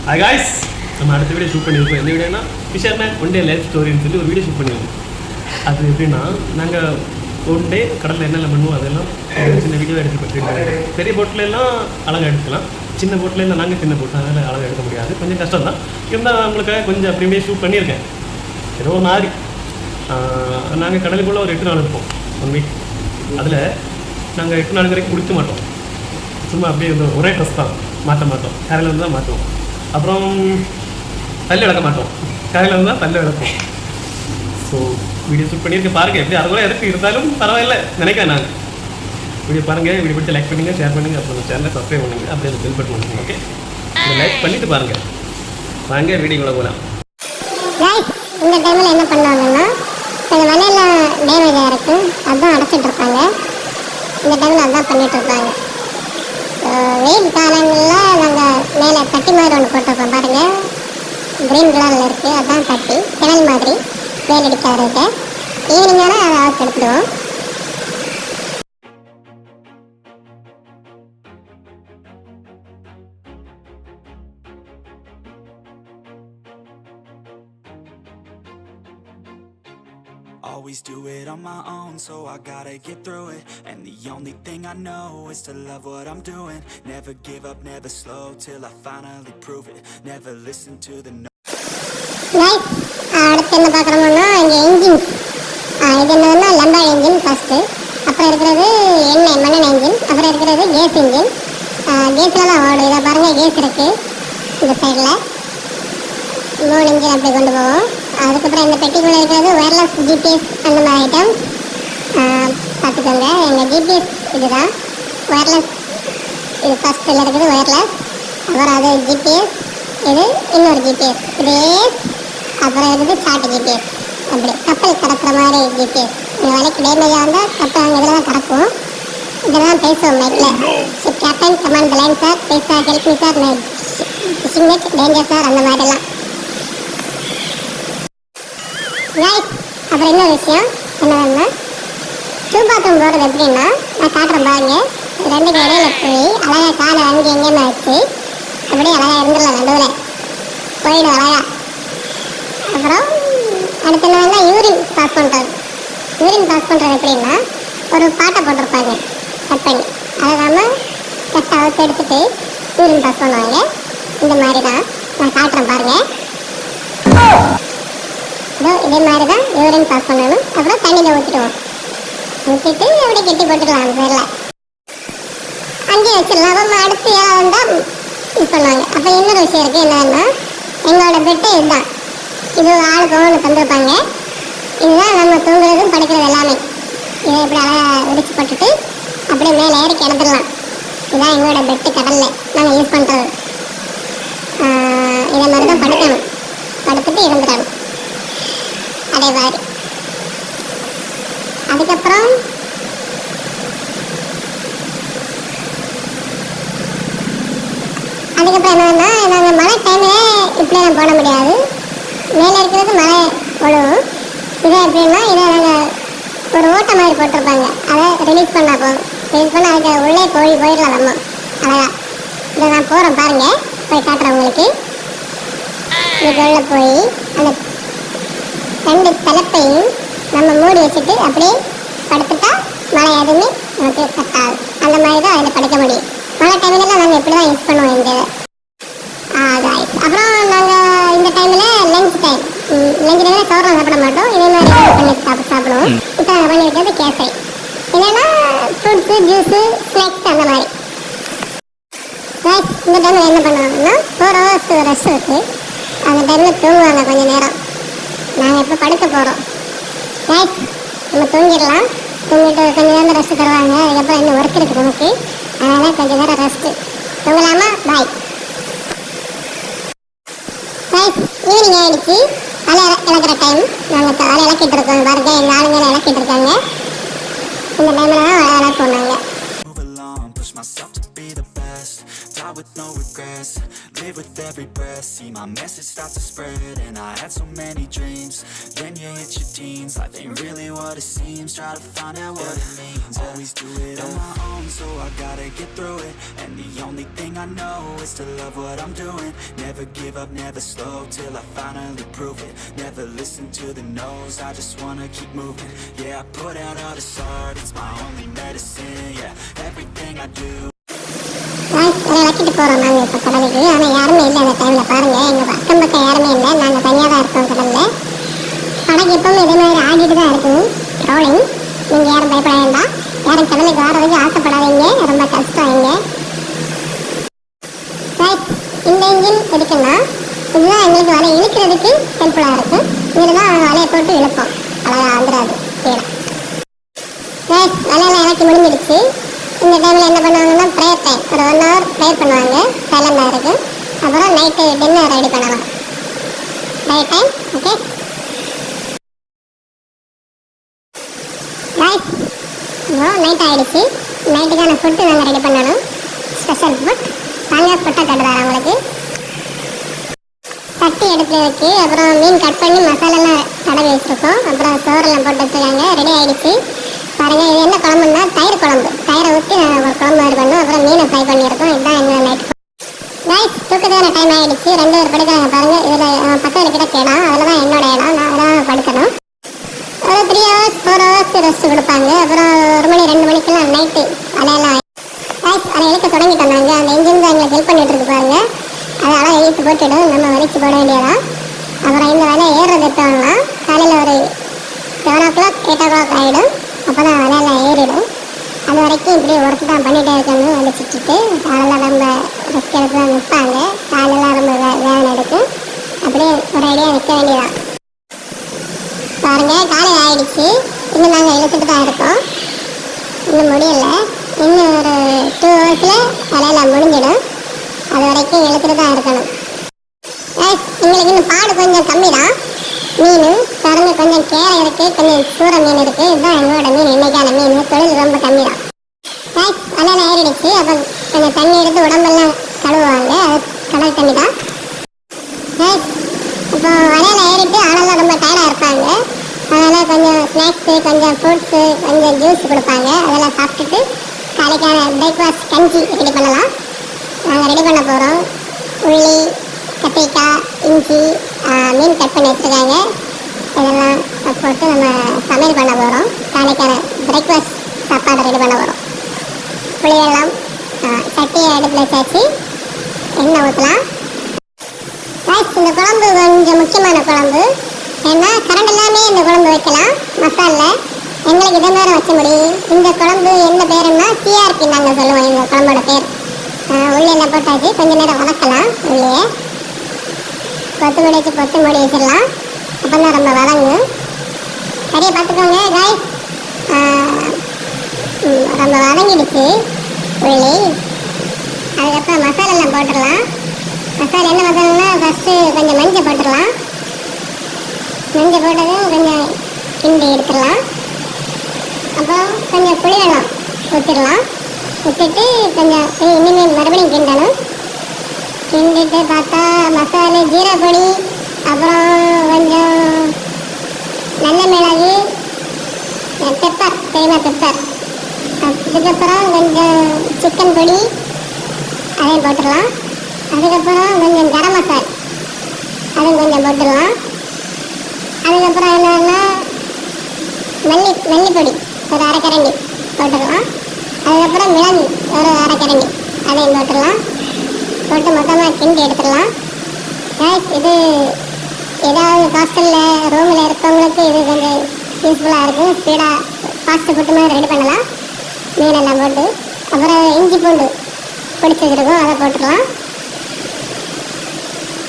Hi guys, நம்ம அடுத்த video shoot பண்ணியிருக்கோம். எந்த வீடியோனா ஃபிஷர்மேன் ஒன் டே லைஃப் ஸ்டோரின்னு சொல்லி ஒரு வீடியோ ஷூட் பண்ணியிருக்கோம். அது எப்படின்னா, நாங்கள் ஒன் டே கடலில் என்னெல்லாம் பண்ணுவோம் அதெல்லாம் சின்ன வீடியோ எடுத்து பெரிய போட்டிலெல்லாம் அழகாக எடுத்துக்கலாம். சின்ன போட்டில் நாங்கள் சின்ன போட்டு அதனால் அழகாக எடுக்க முடியாது, கொஞ்சம் கஷ்டம் தான். இருந்தால் உங்களுக்கு கொஞ்சம் அப்படியே ஷூட் பண்ணியிருக்கேன். ஏதோ ஒரு மாதிரி நாங்கள் கடலுக்குள்ளே ஒரு 8 நாள் இருப்போம், 1 வீக். அதில் நாங்கள் 8 நாள் வரைக்கும் குடிக்க மாட்டோம். சும்மா அப்படியே ஒரே ட்ரெஸ் தான், மாற்ற மாட்டோம். கரையில் வந்து தான் மாற்றுவோம். அப்புறம் பல்லு விளக்க மாட்டோம், கரையில் வந்து தான் பல்லு விளப்போம். ஸோ வீடியோ ஷூட் பண்ணியிருக்கேன், பாருங்கள். எப்படி அதுக்குள்ள எதுக்கு இருந்தாலும் பரவாயில்ல நினைக்கிறேன். நாங்கள் வீடியோ பாருங்கள், வீடியோ பிடிச்சி லைக் பண்ணுங்கள், ஷேர் பண்ணுங்கள், அப்புறம் சேனலை சப்ஸ்கிரைப் பண்ணுங்கள், அப்படியே அந்த பெல் பட்டன் பண்ணுங்கள். ஓகே, லைக் பண்ணிவிட்டு பாருங்கள். வாங்க வீடியோக்குள்ள போகலாம். இந்த டைமில் என்ன பண்ணுவாங்கன்னா, கொஞ்சம் வலையில் டேமேஜாக இருக்குது, அதுதான் அடைச்சிட்டு இருப்பாங்க. இந்த டைமில் அதுதான் பண்ணிகிட்டு இருப்பாங்க. வெயில் காலங்களில் நாங்கள் மேலே தட்டி மாதிரி ஒன்று போட்டிருப்போம் பாருங்கள், க்ரீன் கலரில் இருக்குது. அதுதான் தட்டி, கிணல் மாதிரி வெயில் அடிக்காத. ஈவினிங்கான அதை அவுத்து எடுத்துடுவோம். Always do it on my own, so I gotta get through it. And the only thing I know is to love what I'm doing. Never give up, never slow, till I finally prove it. Never listen to the no. Guys, அடுத்து என்ன பார்க்குறோம்னா, இங்கே engines. இது என்னன்னா Lamba engine first, அப்புறம் இருக்கிறது எண்ணெய் மண்ணெண்ணெய் engine, அப்புறம் இருக்கிறது கேஸ் என்ஜின். கேஸில் தான் ஓடும். இதை பாருங்கள், கேஸ் இருக்குது இந்த சைடில். 3 இன்ஜின் அப்படி கொண்டு போவோம். அதுக்கப்புறம் இந்த பெட்டிக்குள்ளே இருக்கிறது ஒயர்லெஸ் ஜிபிஎஸ் அந்த மாதிரி ஐட்டம் பார்த்துக்கோங்க. எங்கள் ஜிபிஎஸ் இதுதான் ஒயர்லெஸ். இது ஃபஸ்ட்டில் இருக்குது ஒயர்லெஸ், அப்புறம் அது ஜிபிஎஸ், இது இன்னொரு ஜிபிஎஸ், இது ஏஸ், அப்புறம் இருக்குது சாட்டு ஜிபிஎஸ். அப்படி கப்பல் கடக்கிற மாதிரி ஜிபிஎஸ். இந்த வேலைக்கு டேமேஜாக இருந்தால் கப்பல் அங்கே இதில் தான் கிடக்கும். இதெல்லாம் பேசுவோம் மைக்கில். Ship captain, command the line sir, please sir, help me sir, fishing net, danger sir, அந்த மாதிரிலாம். ரைட், அப்புறம் இன்னொரு விஷயம் என்னதுன்னா, டியூப் பாத்ரூம் போகிறது எப்படின்னா, நான் காட்டுறேன் பாருங்க. 2 இடையில போய் அழகாக காலை அங்கே எங்கேயுமே வச்சு அப்படியே அழகாக இருந்துடலாம், நடுவில் போயிடும் அழகாக. அப்புறம் அடுத்து என்னன்னா, யூரின் பாஸ் பண்ணுறது. யூரின் பாஸ் பண்ணுறது எப்படின்னா, ஒரு பாட்டை போட்டிருப்பாங்க கட் பண்ணி, அதை நம்ம கரெக்டாக அவுத்து எடுத்துட்டு யூரின் பாஸ் பண்ணுவாங்க. இந்த மாதிரி தான் நான் காட்டுறேன் பாருங்கள். இதே மாதிரி தான் யூரின் பாஸ் பண்ணணும். அப்புறம் தண்ணியில் ஊற்றிடுவோம். ஊற்றிட்டு அப்படியே கெட்டி போட்டுக்கலாம். அந்த சைடில் அங்கேயே வச்சிடலாம். நம்ம அடுத்து யாராவது வந்தால் யூஸ் பண்ணுவாங்க. அப்போ இன்னொரு விஷயம் இருக்குது, என்னன்னா, எங்களோட பெட்டு இதுதான். இது ஆளுக்கு ஒன்று தந்துருப்பாங்க. இதுதான் நம்ம தூங்குறதும் படுக்கிறது எல்லாமே. இதை இப்படி அழகாக விரிச்சு போட்டுட்டு அப்படியே மேலே ஏறி கிடந்துடலாம். இதுதான் எங்களோட பெட்டு கடலில் நாங்கள் யூஸ் பண்ணுறது. இதை மாதிரி தான் படுக்கணும், படுத்துட்டு இருந்துடணும் அதே மாதிரி. அதுக்கப்புறம் என்னன்னா, நாங்கள் மழை டைமில் இப்படியெல்லாம் போட முடியாது. மேலே இருக்கிறது மழை ஒழுவும். இதை எப்படின்னா, இதை நாங்கள் ஒரு ஓட்டை மாதிரி போட்டிருப்பாங்க, அதை ரிலீஸ் பண்ணால் போதும். ரிலீஸ் பண்ணால் அதுக்கு உள்ளே போயிடலாம் நம்ம அழகா. இதை நான் போகிறேன் பாருங்கள், போய் காட்டுறேன் உங்களுக்கு. இதுக்கு உள்ளே போய் அந்த 2 தலைப்பையும் நம்ம மூடி வச்சுட்டு அப்படியே படுத்துட்டா மழை எதுவுமே நமக்கு கட்டாது. அந்த மாதிரி தான் அதில் படுக்க முடியும். மழை டைம்லலாம் நாங்கள் இப்படி தான் யூஸ் பண்ணுவோம் இந்த காய்ஸ். அப்புறம் நாங்கள் இந்த டைமில் லஞ்ச் டைமில் சோறுலாம் சாப்பிட மாட்டோம். இதே மாதிரி பண்ணி சாப்பிடுவோம். இப்போ நாங்கள் பண்ணி வைக்கிறது கேசரி. இல்லைன்னா ஃப்ரூட்ஸு, ஜூஸு, ஸ்நாக்ஸ் அந்த மாதிரி. காய்ஸ், இந்த டைமில் என்ன பண்ணுவாங்கன்னா, 4 hours ரெஸ்ட் இருக்குது. அந்த டைமில் தூங்குவாங்க கொஞ்சம் நேரம். நாங்கள் இப்போ படுக்க போகிறோம். ரைஸ், நம்ம தூங்கிடலாம். தூங்கிட்டு கொஞ்சம் நேரம் ரெஸ்ட்டு தருவாங்க. அதுக்கப்புறம் இன்னும் ஒர்க் இருக்குது நமக்கு, அதனால் கொஞ்சம் நேரம் ரெஸ்ட்டு. தூங்கலாமா? பாய். ரைஸ், ஈவினிங் ஆகிடுச்சு. அலை இழக்கிற டைம். நாங்கள் அலை இழக்கிட்டு இருக்கோம் பாருங்க. எங்கள் ஆளுங்க இழக்கிட்டு இருக்காங்க. இந்த டைமில் தான் இழப்போம் நாங்கள். Move along, push myself to be the best. Die with no regrets. Live with every breath, see my message start to spread. And I had so many dreams. Then you hit your teens, life ain't really what it seems. Try to find out what it means. Always do it on my own, so I gotta get through it. And the only thing I know is to love what I'm doing. Never give up, never slow, till I finally prove it. Never listen to the no's, I just wanna keep moving. Yeah, I put out all this art, it's my only medicine. Yeah, everything I do. வச்சுட்டு போகிறோம் நாங்கள் இப்போ கடலுக்கு. ஆனால் யாருமே இல்லை அந்த டைமில். பாருங்கள், எங்கள் அக்கம் பக்கம் யாருமே இல்லை, நாங்கள் தனியாக தான் இருக்கோம் கடலில். படகு எப்பவுமே இதே மாதிரி ஆடிட்டு தான் இருக்கும், ரோலிங். நீங்கள் யாரும் பயப்பட வேண்டாம், யாரும் கடலுக்கு வர்றதுக்கு ஆசைப்படாதீங்க, ரொம்ப கஷ்டம் இங்கே. இந்த இன்ஜின் இருக்குன்னா இதுதான் எங்களுக்கு வலை இழுக்கிறதுக்கு ஹெல்ப்ஃபுல்லாக இருக்கும். இதில் தான் வலையை போட்டு இழுப்போம், அழகாக வந்துடாது கீழே. வலையெல்லாம் இறக்கி முடிஞ்சிடுச்சு. இந்த டைமில் என்ன பண்ணுவாங்கன்னா ப்ரேயர் டைம், ஒரு 1 hour ப்ரேயர் பண்ணுவாங்க, சைலண்டாக இருக்குது. அப்புறம் நைட்டு டின்னர் ரெடி பண்ணலாம். Right time. Okay right. Night ஆகிடுச்சு. நைட்டுக்கான ஃபுட்டு நாங்கள் ரெடி பண்ணணும், ஸ்பெஷல் ஃபுட். தாங்க ஃபுட்டை கட்டுறாரு அவங்களுக்கு. சட்டி எடுத்து வச்சு அப்புறம் மீன் கட் பண்ணி மசாலாலாம் தடவி வச்சுருக்கோம். அப்புறம் சோறெல்லாம் போட்டு வச்சுருக்காங்க, ரெடி ஆகிடுச்சு. பாருங்கள், இது என்ன குழம்புன்னா தயிர் குழம்பு. தயிரை ஊற்றி நாங்கள் ஒரு குழம்பு மாதிரி பண்ணோம். அப்புறம் மீனை ஃப்ரை பண்ணியிருக்கோம். இதுதான் எங்கள் நைட். கைஸ், தூக்கத்துக்கான டைம் ஆகிடுச்சு. 2 பேர் படுக்கிறாங்க. பாருங்கள், இதில் 10 கிட்ட கேடம், அதில் தான் என்னோட இடம். நான் அதான் படுக்கணும். ஒரு 3 hours 4 hours ரெஸ்ட் கொடுப்பாங்க. அப்புறம் 1 மணி 2 மணிக்கெல்லாம் நைட்டு அலையெல்லாம். கைஸ், அதை இழுக்க தொடங்கிட்டோம் நாங்கள். அந்த இன்ஜின் தான் எங்களுக்கு ஹெல்ப் பண்ணிட்டு இருக்கு பாருங்க. அதெல்லாம் இழுத்து போட்டுவிடும், நம்ம வலிச்சு போட வேண்டியதான். அப்புறம் இந்த வேலை ஏறுறது எடுத்தோம்னா காலையில் ஒரு 7 o'clock 8 o'clock ஆகிடும். அப்போ தான் வலையெல்லாம் ஏறிடும். அது வரைக்கும் இப்படி ஒர்க்கு தான் பண்ணிகிட்டே இருக்கணும். வலிச்சுட்டு காலையில் ரொம்ப ரெஸ்ட் எடுத்து தான் நிற்பாங்க. காலெல்லாம் ரொம்ப வேலை எடுக்கும். அப்படியே ஒரு ஐடியா நிற்க வேண்டியதான். பாருங்கள், காலையில் ஆகிடுச்சு. இன்னும் நாங்கள் இழுத்துட்டு தான் இருக்கோம், இன்னும் முடியலை. இன்னும் ஒரு 2 hours வலையெல்லாம் முடிஞ்சிடும். அது வரைக்கும் இழுத்துட்டு தான் இருக்கணும். எங்களுக்கு இன்னும் பாடு கொஞ்சம் கம்மி தான். மீன் பாருங்க, கொஞ்சம் கேரை இருக்குது, கொஞ்சம் சூற மீன் இருக்குது. இதுதான் எங்களோட மீன், இன்னைக்கான மீன். தொழில் ரொம்ப கம்மி தான். வலையெல்லாம் ஏறிடுச்சு. அப்போ கொஞ்சம் தண்ணி எடுத்து உடம்பெல்லாம் கழுவுவாங்க, அது கடல் தண்ணி தான். இப்போ வலையெல்லாம் ஏறிட்டு ஆளெல்லாம் ரொம்ப டயர்டாக இருப்பாங்க. அதனால் கொஞ்சம் ஸ்நாக்ஸு, கொஞ்சம் ஃப்ரூட்ஸு, கொஞ்சம் ஜூஸ் கொடுப்பாங்க. அதெல்லாம் சாப்பிட்டுட்டு காலைக்கான பிரேக்ஃபாஸ்ட் கஞ்சி ரெடி பண்ணலாம். நாங்கள் ரெடி பண்ண போகிறோம். உள்ளி, கத்திரிக்காய், இஞ்சி, மீன் கட் பண்ணி வச்சுருக்காங்க. இதெல்லாம் போட்டு நம்ம சமையல் பண்ண போகிறோம். காலைக்கான பிரேக்ஃபாஸ்ட் சாப்பாடு ரெடி பண்ண போகிறோம். புளியெல்லாம் சட்டியை அடுப்பில் வச்சாச்சு, எண்ணெய் ஊற்றலாம். இந்த குழம்பு கொஞ்சம் முக்கியமான குழம்பு. ஏன்னா கரண்ட் எல்லாமே இந்த குழம்பு வைக்கலாம் மசாலில். எங்களுக்கு இதை நேரம் வச்ச முடியும். இந்த குழம்பு என்ன பேருன்னா சிஆர்பி நாங்கள் சொல்லுவோம் இந்த குழம்போட பேர். உள்ளியெல்லாம் போட்டாச்சு, கொஞ்சம் நேரம் வதக்கலாம். உள்ளியை கொத்தமல்லி வச்சு பொத்து மூடி வச்சிடலாம். அப்போ தான் ரொம்ப வதங்கும். சரியாக பார்த்துக்கோங்க காய்ஸ். ரொம்ப வதங்கிடுச்சு உள்ளி. அதுக்கப்புறம் மசாலெல்லாம் போட்டுடலாம். மசாலா என்ன மசாலான்னா ஃபஸ்ட்டு கொஞ்சம் மஞ்சள் போட்டுடலாம். மஞ்சள் போட்டதும் கொஞ்சம் கிண்டி எடுத்துடலாம். அப்புறம் கொஞ்சம் புளிவெல்லம் ஊற்றிடலாம். ஊற்றிட்டு கொஞ்சம் இனிமேல் மறுபடியும் கிண்டணும். கிண்டிட்டு பார்த்தா மசாலா, ஜீரகப்பொடி, அப்புறம் கொஞ்சம் நல்ல மிளகு, பெப்பர், தெரியுமா பெப்பர். அதுக்கப்புறம் கொஞ்சம் சிக்கன் பொடி அதையும் போட்டுடலாம். அதுக்கப்புறம் கொஞ்சம் கரம் மசாலா அதுவும் கொஞ்சம் போட்டுடலாம். அதுக்கப்புறம் என்னன்னா மல்லிப்பொடி ஒரு அரைக்கரண்டி போட்டுடலாம். அதுக்கப்புறம் மிளகு ஒரு அரைக்கரண்டி அதையும் போட்டுடலாம். போட்டு மொத்தமாக கிண்டி எடுத்துடலாம். இது ஏதாவது ஹாஸ்டலில் ரூமில் இருக்கவங்களுக்கு இது கொஞ்சம் யூஸ்ஃபுல்லாக இருக்கும். ஸ்பீடாக ஃபாஸ்ட் ஃபுட்டு மாதிரி ரெடி பண்ணலாம். மீனெல்லாம் போட்டு அப்புறம் இஞ்சி பூண்டு பிடிச்சி வச்சுருக்கோம், அதை போட்டுடலாம்.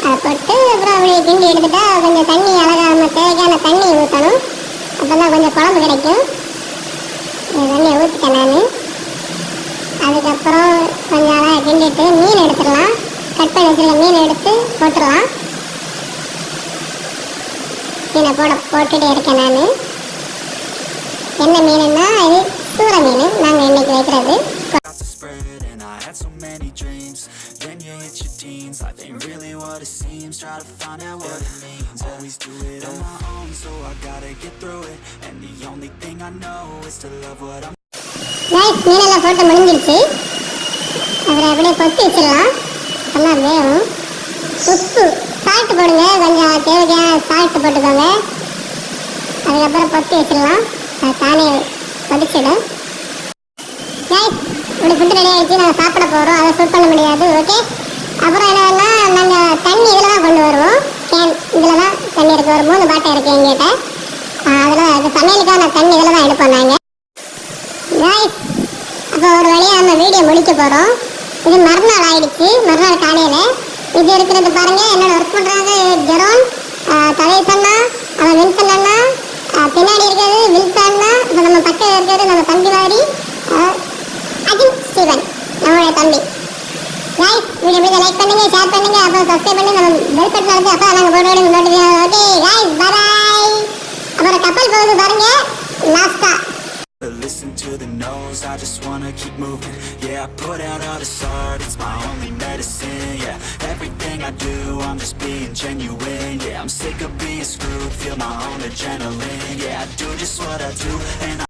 அதை போட்டு அப்புறம் அப்படியே கிண்டி எடுத்துட்டா கொஞ்சம் தண்ணி அழகாக நம்ம தேவையான தண்ணி ஊற்றணும். அப்போ தான் கொஞ்சம் குழம்பு கிடைக்கும். தண்ணியை ஊற்றிட்டேன் நான். அதுக்கப்புறம் கொஞ்சம் அழகாக கிண்டிட்டு மீன் எடுத்துடலாம். கட் பண்ணி வச்சுருக்க மீன் எடுத்து போட்டுடலாம். மீனை போட்டுகிட்டே இருக்கேன் நான். என்ன மீனுன்னா இது சூற மீன் நாங்கள் இன்னைக்கு வைக்கிறது. you hit your teens, life ain't really what it seems. Try to find out what it means. Always do it on my own, so I gotta get through it. And the only thing I know is to love what I'm. Guys மீனெல்லாம் போட்டு முடிஞ்சிருச்சு. அப்புறம் அப்படியே கொத்தி வச்சிடலாம். நல்லா வேகும். உப்பு சால்ட் போடுங்க, கொஞ்சம் தேவையான சால்ட் போட்டுக்கோங்க. அதுக்கப்புறம் கொத்தி வச்சிடலாம். அது தானே கொதிச்சிடும். கைஸ் இப்படி ஃபுட்டு ரெடி ஆகிடுச்சு. நாங்கள் சாப்பிட போகிறோம். அதை சூட் பண்ண முடியாது. ஓகே. அப்புறம் என்னன்னா நாங்கள் தண்ணி இதில் தான் கொண்டு வருவோம். கேன் இதில் தான் தண்ணி எடுக்க ஒரு 3 பாட்டை இருக்குது எங்கிட்ட. அதில் அது சமையலுக்காக நான் தண்ணி இதில் தான் எடுப்போம் நாங்கள். கைஸ் அப்போ ஒரு வழியாக நம்ம வீடியோ முடிக்க போகிறோம். இது மறுநாள் ஆயிடுச்சு, மறுநாள் காலையில். இது இருக்கிறது பாருங்கள், என்னோட ஒர்க் பண்ணுறாங்க ஜெரோன், தவேஸ் அண்ணா, அவன் வில்சன் அண்ணா, பின்னாடி இருக்கிறது வில்சன் அண்ணா, இப்போ நம்ம பக்கம் இருக்கிறது நம்ம தம்பி மாதிரி அஜித் ஸ்டீவன், நம்மளுடைய தம்பி. கைஸ் வீடியோ பிடிச்ச லைக் பண்ணுங்க, ஷேர் பண்ணுங்க, அப்புறம் சப்ஸ்கிரைப் பண்ணி நம்ம பெல் பட்டன் அழுத்தி அப்போ நாங்கள் போட்டோட நோட்டிஃபிகேஷன். Okay guys bye. அப்புறம் கப்பல் போகுது பாருங்க லாஸ்டா. Listen to the no's, I just wanna keep moving. Yeah, I put out all this art, it's my only medicine. Yeah, everything I do, I'm just being genuine. Yeah, I'm sick of being screwed, feel my own adrenaline. Yeah, I do just what I do, and